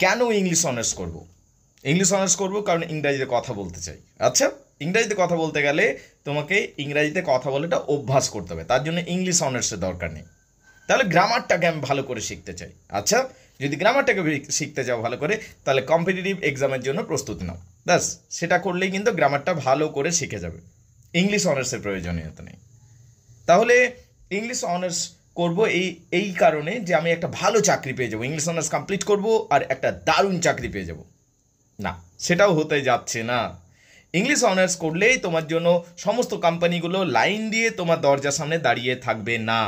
কেন English honours করব? English honours করব কারণ ইংরাজিতে কথা বলতে চাই। আচ্ছা, ইংরাজিতে কথা বলতে গেলে তোমাকে ইংরাজিতে কথা বলাটা অভ্যাস করতে হবে, তার জন্য ইংলিশ অনার্সের দরকার নেই। তাহলে গ্রামারটাকে আমি ভালো করে শিখতে চাই। আচ্ছা, যদি গ্রামারটাকে শিখতে চাও ভালো করে, তাহলে কম্পিটিটিভ এক্সামের জন্য প্রস্তুতি নাও। ব্যাস, সেটা করলেই কিন্তু গ্রামারটা ভালো করে শিখে যাবে। ইংলিশ অনার্সের প্রয়োজনীয়তা নেই। তাহলে ইংলিশ অনার্স করব এই কারণে যে আমি একটা ভালো চাকরি পেয়ে যাবো, ইংলিশ অনার্স কমপ্লিট করব আর একটা দারুণ চাকরি পেয়ে যাব। না, সেটাও হতে যাচ্ছে না। ইংলিশ অনার্স করলেই তোমার জন্য সমস্ত কোম্পানিগুলো লাইন দিয়ে তোমার দরজার সামনে দাঁড়িয়ে থাকবে না।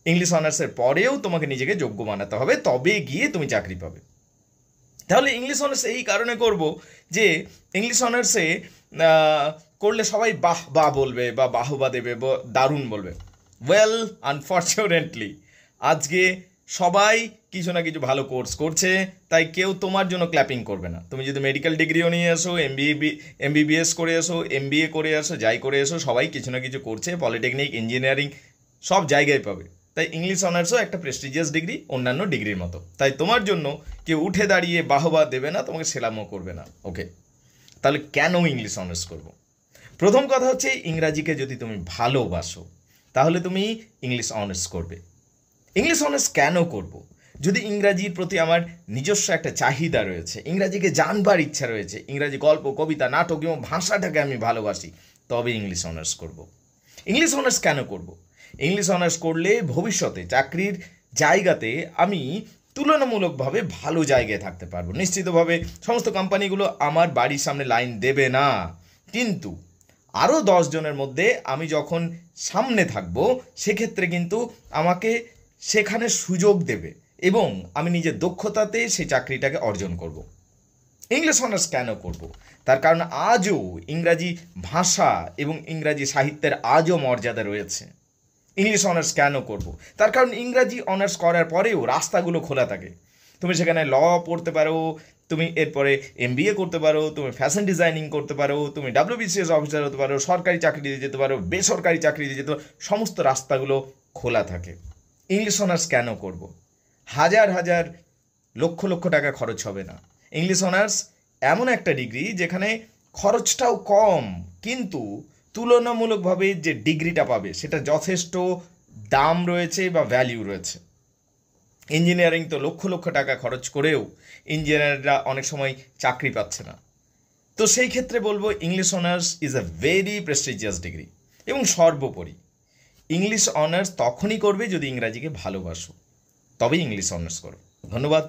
ইংলিশ অনার্সের পরেও তোমাকে নিজেকে যোগ্য বানাতে হবে, তবে গিয়ে তুমি চাকরি পাবে। তাহলে ইংলিশ অনার্স এই কারণে করব যে ইংলিশ অনার্সে করলে সবাই বাহ বাহ বলবে বা বাহবা দেবে, দারুণ বলবে। ওয়েল, আনফর্চুনেটলি আজকে সবাই কিছু না কিছু ভালো কোর্স করছে, তাই কেউ তোমার জন্য ক্ল্যাপিং করবে না। তুমি যদি মেডিকেল ডিগ্রিও নিয়ে আসো, এমবিবিএস করে আসো, এমবিএ করে আসো, যাই করে আসো, সবাই কিছু না কিছু করছে। পলিটেকনিক, ইঞ্জিনিয়ারিং সব জায়গায় পাবে। তাই ইংলিশ অনার্সও একটা প্রেস্টিজিয়াস ডিগ্রি, অন্যান্য ডিগ্রির মতো। তাই তোমার জন্য কেউ উঠে দাঁড়িয়ে বাহবা দেবে না, তোমাকে সেলামও করবে না। ওকে, তাহলে কেন ইংলিশ অনার্স করব? প্রথম কথা হচ্ছে, ইংরাজিকে যদি তুমি ভালোবাসো তাহলে তুমি ইংলিশ অনার্স করবে। ইংলিশ অনার্স কেন করব? যদি ইংরাজির প্রতি আমার নিজস্ব একটা চাহিদা রয়েছে, ইংরাজিকে জানবার ইচ্ছা রয়েছে, ইংরাজি গল্প, কবিতা, নাটক এবং ভাষাটাকে আমি ভালোবাসি, তবে ইংলিশ অনার্স করব। ইংলিশ অনার্স কেন করব? ইংলিশ অনার্স করলে ভবিষ্যতে চাকরির জায়গাতে আমি তুলনামূলকভাবে ভালো জায়গায় থাকতে পারবো। নিশ্চিতভাবে সমস্ত কোম্পানিগুলো আমার বাড়ির সামনে লাইন দেবে না, কিন্তু আরও 10 জনের মধ্যে আমি যখন সামনে থাকবো, সেক্ষেত্রে কিন্তু আমাকে সেখানে সুযোগ দেবে এবং আমি নিজের দক্ষতাতে সেই চাকরিটাকে অর্জন করব। ইংলিশ অনার্স কেন করব? তার কারণ আজও ইংরাজি ভাষা এবং ইংরাজি সাহিত্যের আজও মর্যাদা রয়েছে। ইংলিশ অনার্স কেন করব? তার কারণ ইংরাজি অনার্স করার পরেও রাস্তাগুলো খোলা থাকে। তুমি সেখানে ল পড়তে পারো, তুমি এরপরে এমবিএ করতে পারো, তুমি ফ্যাশন ডিজাইনিং করতে পারো, তুমি WBCS অফিসার হতে পারো, সরকারি চাকরি দিয়ে যেতে পারো, বেসরকারি চাকরি দিয়ে যেতে পারো, সমস্ত রাস্তাগুলো খোলা থাকে। ইংলিশ অনার্স কেন করব? হাজার হাজার লক্ষ লক্ষ টাকা খরচ হবে না। ইংলিশ অনার্স এমন একটা ডিগ্রি যেখানে খরচটাও কম, কিন্তু তুলনামূলকভাবে যে ডিগ্রিটা পাবে সেটা যথেষ্ট দাম রয়েছে বা ভ্যালিউ রয়েছে। ইঞ্জিনিয়ারিং তো লক্ষ লক্ষ টাকা খরচ করেও ইঞ্জিনিয়াররা অনেক সময় চাকরি পাচ্ছে না। তো সেই ক্ষেত্রে বলবো English honours is a very prestigious degree. এবং সর্বোপরি ইংলিশ অনার্স তখনই করবে যদি ইংরাজিকে ভালোবাসো, তবেই ইংলিশ অনার্স করো। ধন্যবাদ।